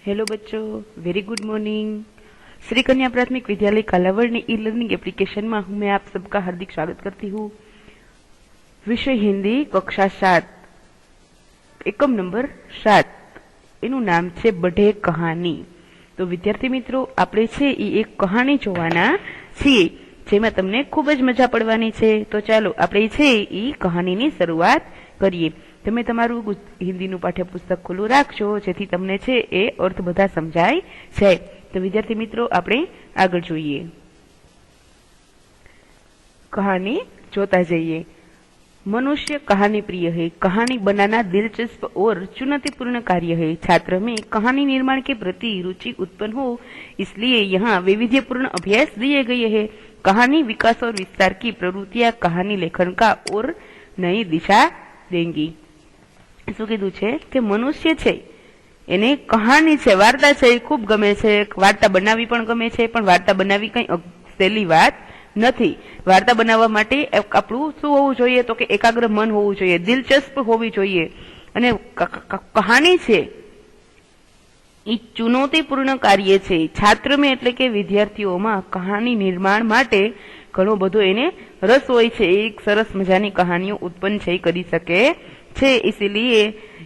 Hello बच्चों, very good morning. Shri कन्या प्राथमिक विद्यालय कालावड़ ई लर्निंग एप्लीकेशन में मैं आप सबका हार्दिक स्वागत करती हूँ। विषय हिंदी कक्षा 7 एकम नंबर 7 एनु नाम छे बढ़े कहानी। तो विद्यार्थी मित्रों, आपणे छे ई एक कहानी जोवाना छीए जेमां तमने खूब ज मजा पड़वानी छे। तो चालो आपणे छे ई कहानीनी शरूआत करीए। તમે તમારું હિન્દીનું પાઠ્યપુસ્તક ખુલ્લું રાખજો જેથી તમને છે એ અર્થ બધા સમજાય છે। તો વિદ્યાર્થી મિત્રો, આપણે આગળ જોઈએ। कहानी जोता जाइए। मनुष्य कहानी प्रिय है। कहानी बनाना दिलचस्प और चुनौतीपूर्ण कार्य है। छात्र में कहानी निर्माण के प्रति रुचि उत्पन्न हो, इसलिए यहाँ वैविध्यपूर्ण अभ्यास दिए गए हैं। कहानी विकास और विस्तार की प्रवृत्तियां कहानी लेखन का और नई दिशा देंगी। શું કીધું છે કે મનુષ્ય છે એને કહાની છે, વાર્તા છે, ખૂબ ગમે છે। વાર્તા બનાવવી પણ ગમે છે, પણ વાર્તા બનાવવી કઈ સહેલી વાત નથી। વાર્તા બનાવવા માટે આપણું શું હોવું જોઈએ તો કે એકાગ્ર મન હોવું જોઈએ, દિલચસ્પ હોવી જોઈએ। અને કહાની છે એ ચુનૌતીપૂર્ણ કાર્ય છે। છાત્રમાં એટલે કે વિદ્યાર્થીઓમાં કહાની નિર્માણ માટે ઘણો બધો એને રસ હોય છે। એક સરસ મજાની કહાનીઓ ઉત્પન્ન છે કરી શકે છે। इसीलिए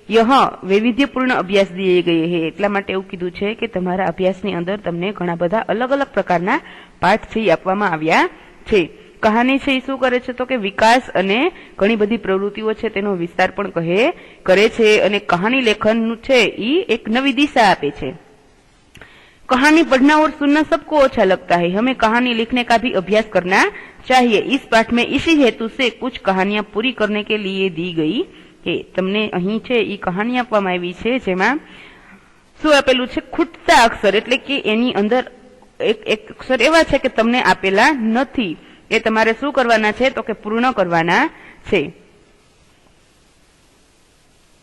यहाँ वैविध्यपूर्ण अभ्यास दिए गए हैं। એટલા માટે એવું કીધું છે કે તમારા અભ્યાસની અંદર તમને ઘણા બધા અલગ અલગ પ્રકારના પાઠ છે આપવામાં આવ્યા છે। કહાની છે શું કરે છે તો કે વિકાસ અને ઘણી બધી પ્રવૃત્તિઓ છે તેનો વિસ્તાર પણ કરે છે અને કહાની લેખન છે એ એક નવી દિશા આપે છે। कहानी पढ़ना और सुनना सबको अच्छा लगता है। हमें कहानी लिखने का भी अभ्यास करना चाहिए। इस पाठ में इसी हेतु से कुछ कहानियां पूरी करने के लिए दी गई है। तमने अहीं छे ई कहानी आपवामां आवी छे जेमां शुं आपेलुं छे खूटता अक्षर, एटले के एनी अंदर एक अक्षर एवा छे के तमने आपेला नथी। ए तमारे शुं करवाना छे तो के पूर्ण करवाना छे।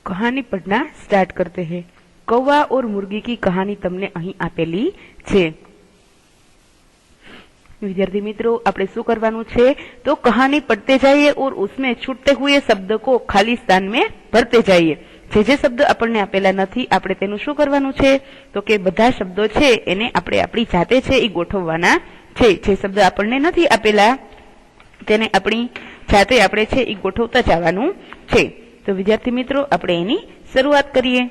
कहानी पढ़ना स्टार्ट करते हैं। कौवा और मुर्गी की कहानी तमने अहीं आपेली छे। विद्यार्थी मित्रों, आपणे शुं करवानुं छे तो कहानी पढ़ते जाइए और उसमें छूटते हुए शब्द को खाली स्थान में भरते जाइए। जे शब्द आपणे आपेला नथी आपणे तेनुं शुं करवानुं छे तो के बधा शब्दों छे एने आपणे आपणी जाते छे ई गोठववाना छे। जे शब्द आपणे नथी आपेला तेने आपणी जाते आपणे छे ई गोठवता जवानुं छे। तो विद्यार्थी मित्रों, आपणे एनी शरूआत करीए।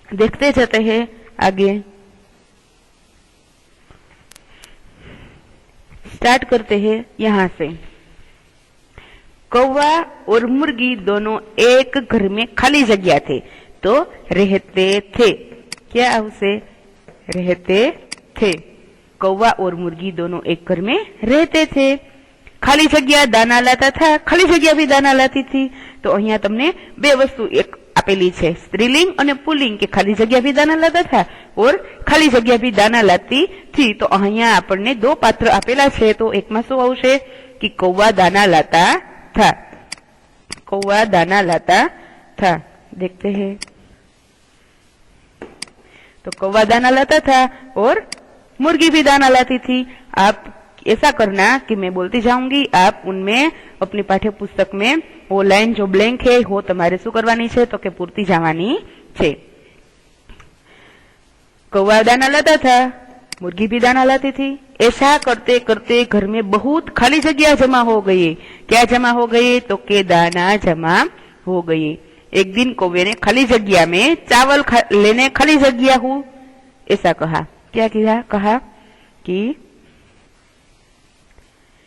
देखते जाते हैं आगे। स्टार्ट करते हैं यहाँ से। कौवा और मुर्गी दोनों एक घर में खाली जगह थे तो रहते थे। क्या उसे रहते थे। कौवा और मुर्गी दोनों एक घर में रहते थे। खाली जगह दाना लाता था, खाली जगह भी दाना लाती थी। तो अहियां तमने बे वस्तु एक आपेली छे, स्त्रीलिंग और पुल्लिंग के खाली जगह भी दाना लाता था और खाली जगह भी दाना लाती थी। तो अहियां आपने दो पात्र आपेला छे। तो एक में शुं आवशे कि कौवा दाना लाता था। कौवा दाना लाता था। देखते हैं। तो कौवा दाना लाता था और मुर्गी भी दाना लाती थी। आप ऐसा करना कि मैं बोलती जाऊंगी, आप उनमें अपनी पाठ्य पुस्तक में वो लाइन जो ब्लैंक है वो तुम्हारे शू करवानी छे तो के पूर्ति जावानी छे। कौवा दाना लाता था, मुर्गी भी दाना लाती थी। ऐसा करते करते घर में बहुत खाली जगह जमा हो गई। क्या जमा हो गई तो के दाना जमा हो गई। एक दिन कौवे ने खाली जगह में चावल लेने खाली जगह हूँ ऐसा कहा। क्या किया? कहा कि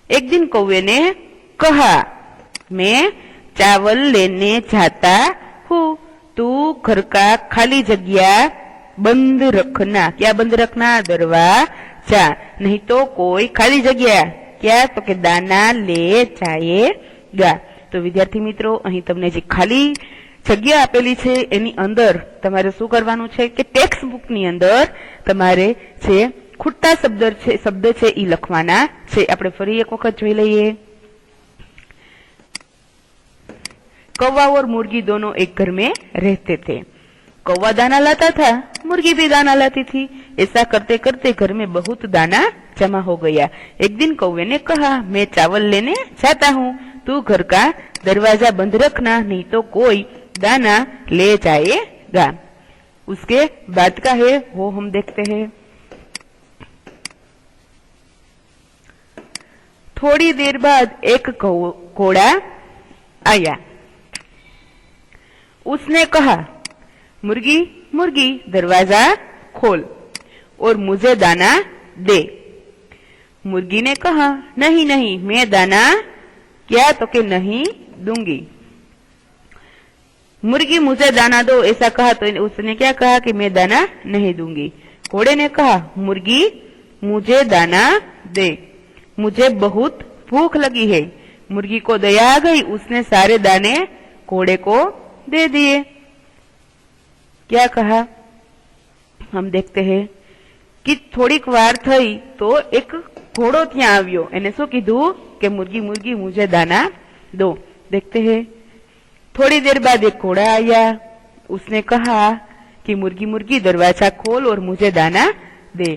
एक दिन कौवे ने कहा, मैं चावल लेने जाता हूँ, तू घर का खाली जगह बंद रखना। क्या बंद रखना? दरवाजा, नहीं तो कोई खाली जगह क्या तो के दाना ले जाएगा। तो विद्यार्थी मित्रों, अहीं तमने जे खाली जग्या आपेली छे एनी अंदर तमारे शुं करवानुं छे के टेक्स्ट बुक नी अंदर तमारे छे खूटता शब्द छे ई लखवाना छे। आपणे फरी एक वखत जोई लईए। कौवा और मुर्गी दोनों एक घर में रहते थे। कौवा दाना लाता था, मुर्गी भी दाना लाती थी। ऐसा करते करते घर में बहुत दाना जमा हो गया। एक दिन कौवे ने कहा, मैं चावल लेने जाता हूँ, तू घर का दरवाजा बंद रखना, नहीं तो कोई दाना ले जाएगा। उसके बाद का है वो हम देखते हैं। थोड़ी देर बाद एक घोड़ा आया। उसने कहा, मुर्गी मुर्गी दरवाजा खोल और मुझे दाना दे। मुर्गी ने कहा, नहीं नहीं मैं दाना क्या तो के नहीं दूंगी। मुर्गी मुझे दाना दो ऐसा कहा तो उसने क्या कहा कि मैं दाना नहीं दूंगी। घोड़े ने कहा, मुर्गी मुझे दाना दे, मुझे बहुत भूख लगी है। मुर्गी को दया आ गई, उसने सारे दाने घोड़े को दे दिए। क्या कहा हम देखते हैं कि थोड़ीक वार थई तो एक घोड़ो ત્યાં આવ્યો। એને શું કીધું કે मुर्गी मुर्गी मुझे दाना दो। देखते हैं थोड़ी देर बाद एक घोड़ा आया। उसने कहा कि मुर्गी मुर्गी दरवाजा खोल और मुझे दाना दे।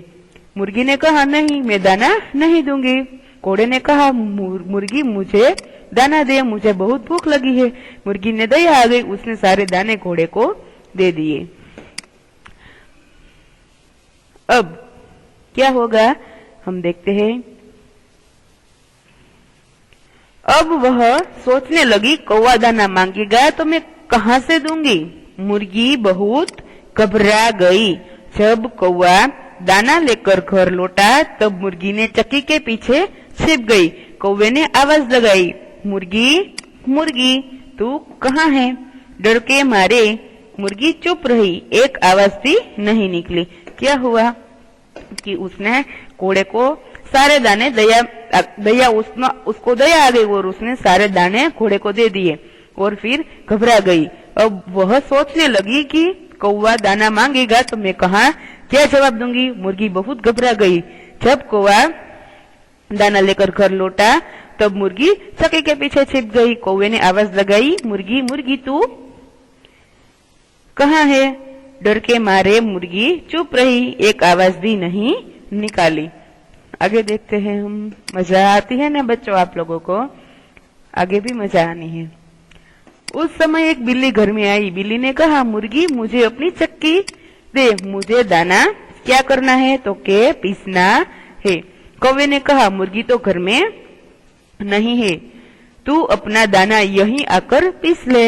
मुर्गी ने कहा, नहीं मैं दाना नहीं दूंगी। घोड़े ने कहा, मुर्गी मुझे दाना दे, मुझे बहुत भूख लगी है। मुर्गी ने दया आ गई, उसने सारे दाने घोड़े को दे दिए। अब क्या होगा हम देखते हैं। अब वह सोचने लगी, कौवा दाना मांगेगा तो मैं कहां से दूंगी। मुर्गी बहुत घबरा गई। जब कौवा दाना लेकर घर लौटा तब मुर्गी ने चक्की के पीछे छिप गई। कौवे ने आवाज लगाई, मुर्गी मुर्गी तू कहाँ है। डर के मारे मुर्गी चुप रही, एक आवाज भी नहीं निकली। क्या हुआ कि उसने घोड़े को सारे दाने दया उसको दया आ गई और उसने सारे दाने घोड़े को दे दिए और फिर घबरा गई। अब वह सोचने लगी कि कौवा दाना मांगेगा तो मैं कहा क्या जवाब दूंगी। मुर्गी बहुत घबरा गई। जब कौवा दाना लेकर घर लौटा तब मुर्गी चक्की के पीछे छिप गई। कौवे ने आवाज लगाई, मुर्गी मुर्गी तू कहाँ है। डर के मारे मुर्गी चुप रही, एक आवाज भी नहीं निकाली। आगे देखते हैं हम। मजा आती है ना बच्चों आप लोगों को, आगे भी मजा आनी है। उस समय एक बिल्ली घर में आई। बिल्ली ने कहा, मुर्गी मुझे अपनी चक्की दे, मुझे दाना क्या करना है तो के पीसना है। कौवे ने कहा, मुर्गी तो घर में नहीं है, तू अपना दाना यहीं आकर पीस ले।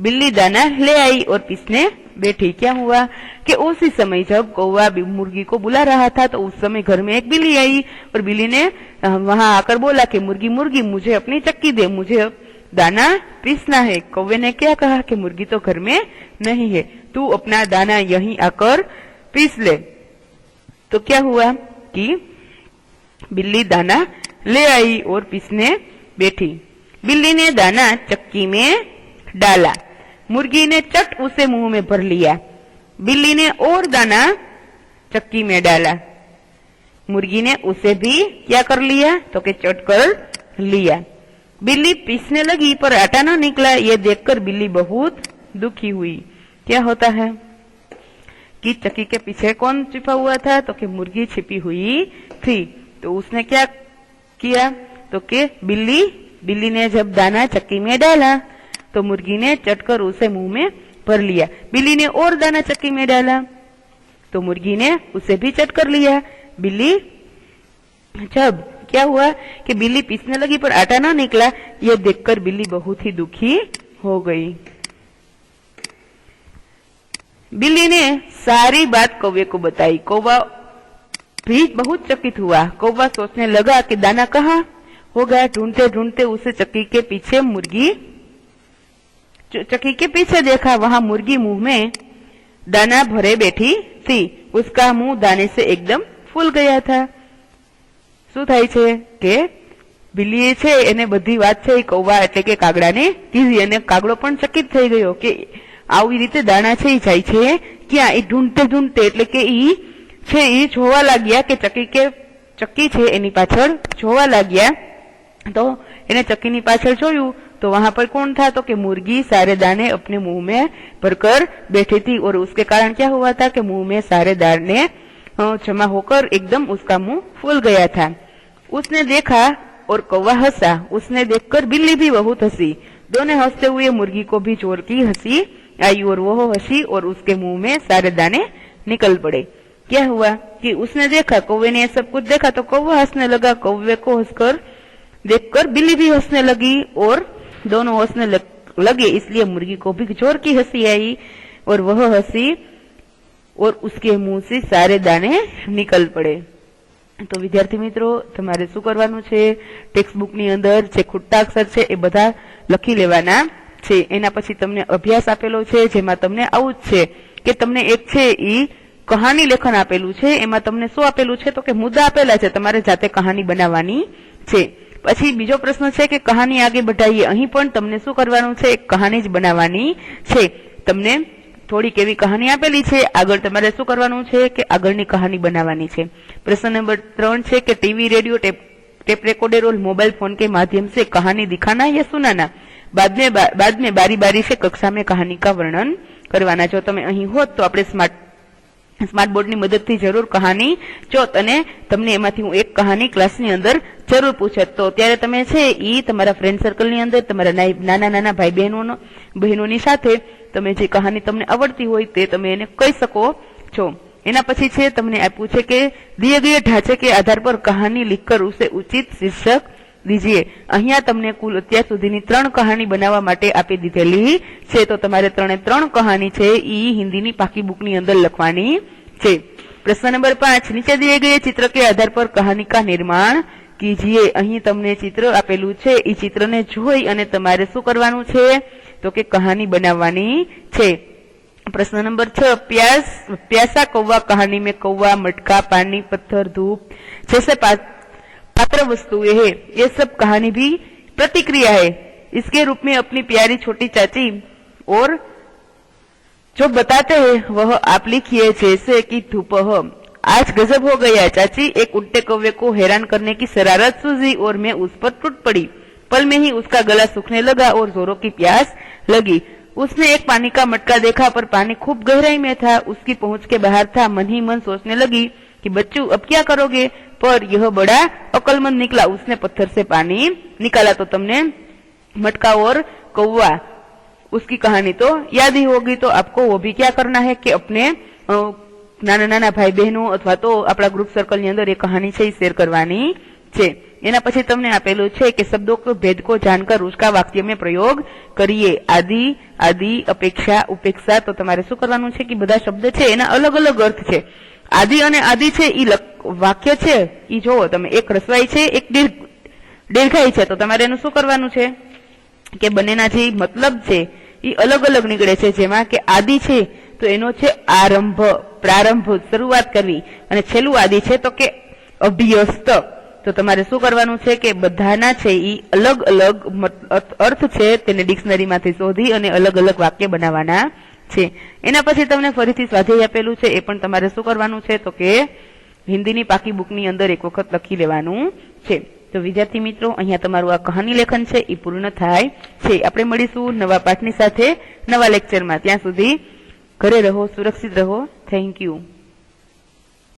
बिल्ली दाना ले आई और पीसने बैठी। क्या हुआ कि उसी समय जब कौवा मुर्गी को बुला रहा था तो उस समय घर में एक बिल्ली आई और बिल्ली ने वहां आकर बोला कि मुर्गी मुर्गी मुझे अपनी चक्की दे, मुझे दाना पीसना है। कौवे ने क्या कहा कि मुर्गी तो घर में नहीं है, तू अपना दाना यहीं आकर पीस ले। तो क्या हुआ कि बिल्ली दाना ले आई और पीसने बैठी। बिल्ली ने दाना चक्की में डाला। मुर्गी ने चट उसे मुंह में भर लिया। बिल्ली ने और दाना चक्की में डाला। मुर्गी ने उसे भी क्या कर लिया तो के चट कर लिया। बिल्ली पीसने लगी पर आटा ना निकला। ये देखकर बिल्ली बहुत दुखी हुई। क्या होता है कि चक्की के पीछे कौन छिपा हुआ था तो कि मुर्गी छिपी हुई थी। तो उसने क्या किया तो कि बिल्ली ने जब दाना चक्की में डाला तो मुर्गी ने चटकर उसे मुंह में भर लिया। बिल्ली ने और दाना चक्की में डाला तो मुर्गी ने उसे भी चट कर लिया। बिल्ली जब क्या हुआ कि बिल्ली पीसने लगी पर आटा ना निकला। ये देखकर बिल्ली बहुत ही दुखी हो गई। बिल्ली ने सारी बात कौवे को बताई। कौवा भी बहुत चकित हुआ। कौवा सोचने लगा कि दाना कहाँ होगा। ढूंढते ढूंढते उसे चक्की के पीछे चक्की के पीछे देखा। वहां मुर्गी मुंह में दाना भरे बैठी थी। उसका मुंह दाने से एकदम फूल गया था। શું થાય છે કે બિલ્લીએ છે એને બધી વાત છે કૌવા એટલે કે કાગડાને કીધી અને કાગડો પણ ચકિત થઈ ગયો કે આવી રીતે દાણા છે ઈ જાય છે ક્યાં। એ ઢૂંઢતે ઢૂંઢતે એટલે કે ઈ છે ઈ જોવા લાગ્યા કે ચક્કી છે એની પાછળ જોવા લાગ્યા। तो એને ચક્કીની પાછળ જોયું तो वहां पर कौन था तो कि मुर्गी सारे दाने अपने मुंह में भरकर बैठी थी। और उसके कारण क्या हुआ था कि मुंह में सारे दाने जमा होकर एकदम उसका मुंह फूल गया था। उसने देखा और कौवा हंसा। उसने देखकर बिल्ली भी बहुत हंसी। दोनों हंसते हुए मुर्गी को भी जोर की हंसी आई और वो हंसी और उसके मुंह में सारे दाने निकल पड़े। क्या हुआ कि उसने देखा, कौवे ने सब कुछ देखा तो कौवा हंसने लगा, कौवे को हंसकर देखकर बिल्ली भी हंसने लगी और दोनों हंसने लगे, इसलिए मुर्गी को भी जोर की हंसी आई और वह हंसी और उसके मुंह से सारे दाने निकल पड़े। तो विद्यार्थी मित्रों, તમારે શું કરવાનું છે, ટેક્સ્ટ ની અંદર જે ખોટા અક્ષર છે એ બધા લખી લેવાના છે। એના પછી તમને અભ્યાસ આપેલો છે, જેમાં તમને આવું જ છે કે તમને એક છે ઈ કહાની લેખન આપેલું છે, એમાં તમને શું આપેલું છે તો કે મુદ્દા આપેલા છે, તમારે જાતે કહાની બનાવવાની છે। પછી બીજો પ્રશ્ન છે કે કહાની આગે બઢાઈએ, અહીં પણ તમને શું કરવાનું છે, એક કહાની જ બનાવવાની છે। તમને થોડીક એવી કહાની આપેલી છે, આગળ તમારે શું કરવાનું છે કે આગળની કહાની બનાવવાની છે। प्रश्न नंबर 3 છે કે टीवी रेडियो टेप रिकॉर्डर और मोबाइल फोन के माध्यम से कहानी दिखाना या सुनाना। बाद में बारी बारी से कक्षा में कहानी का वर्णन करवाना। जो तमे अहीं होत तो आपणे स्मार्ट बोर्ड ની મદદથી જરૂર કહાની ચોત અને તમને એમાંથી હું એક કહાની ક્લાસની અંદર જરૂર પૂછત તો ત્યારે તમે છે ઈ તમારા ફ્રેન્ડ સર્કલની અંદર તમારા નાના નાના ભાઈ બહેનોની સાથે તમે જે કહાની તમને આવડતી હોય તે તમે એને કહી શકો છો। એના પછી છે તમને આપ્યું છે કે दिए गए ढांचे के आधार पर कहानी लिखकर उसे उचित शीर्षक दीजिए। અહીંયા તમને કુલ અત્યાર સુધીની 3 કહાની બનાવવા માટે આપી દીધેલી છે, તો તમારે 3 કહાની છે ઈ હિન્દીની પાકી બુકની અંદર લખવાની છે। પ્રશ્ન નંબર 5 નીચે दिए गए चित्र के आधार पर कहानी का निर्माण कीजिए। અહીં તમને ચિત્ર આપેલું છે, ઈ ચિત્રને જોઈ અને તમારે શું કરવાનું છે તો કે કહાની બનાવવાની છે। प्रश्न नंबर 6 प्यासा कौवा कहानी में कौवा, मटका, पानी, पत्थर, धूप जैसे पात्र वस्तुएं है, ये सब कहानी भी प्रतिक्रिया है। इसके रूप में अपनी प्यारी छोटी चाची और जो बताते हैं वह आप लिखिए, जैसे कि धूप। आज गजब हो गया, चाची एक उल्टे कौवे को हैरान करने की शरारत सूझी और मैं उस पर टूट पड़ी। पल में ही उसका गला सूखने लगा और जोरों की प्यास लगी। उसने एक पानी का मटका देखा, पर पानी खूब गहराई में था, उसकी पहुंच के बाहर था। मन ही मन सोचने लगी कि बच्चू अब क्या करोगे, पर यह बड़ा अक्लमंद निकला, उसने पत्थर से पानी निकाला। तो तुमने मटका और कौवा उसकी कहानी तो याद ही होगी, तो आपको वो भी क्या करना है कि अपने नाना नाना भाई बहनों अथवा तो अपना ग्रुप सर्कल ની અંદર એ कहानी છે शेयर करवानी છે। એના પછી તમને આપેલું છે કે શબ્દો के भेद को जानकर उसका वाक्य में प्रयोग करिए। आदि, आदि, अपेक्षा, उपेक्षा। तो તમારે શું કરવાનું છે કે બધા શબ્દ છે એના અલગ અલગ અર્થ છે। આદિ અને આદિ છે ઈ વાક્ય છે ઈ જોવો તમે, એક રસવાઈ છે એક દીર્ઘાઈ છે, તો તમારે એનું શું કરવાનું છે કે બંનેના જે મતલબ છે ઈ અલગ અલગ નીકળે છે। જેમાં કે આદિ છે તો એનો છે આરંભ, પ્રારંભ, શરૂઆત કરવી, અને છેલ્લું આદિ છે તો કે અભ્યસ્ત। તો તમારે શું કરવાનું છે કે બધાના છે ઈ અલગ અલગ અર્થ છે તેને ડિક્શનરીમાંથી શોધી અને અલગ અલગ વાક્ય બનાવવાના છે। એના પછી તમને ફરીથી સ્વાધ્યાય આપેલું છે, એ પણ તમારે શું કરવાનું છે તો કે હિન્દીની પાકી બુકની અંદર એક વખત લખી લેવાનું છે। તો વિદ્યાર્થી મિત્રો, અહીંયા તમારું આ કહાની લેખન છે એ પૂર્ણ થાય છે। આપણે મળીશું નવા પાઠની સાથે નવા લેક્ચરમાં। ત્યાં સુધી ઘરે રહો, સુરક્ષિત રહો। Thank you.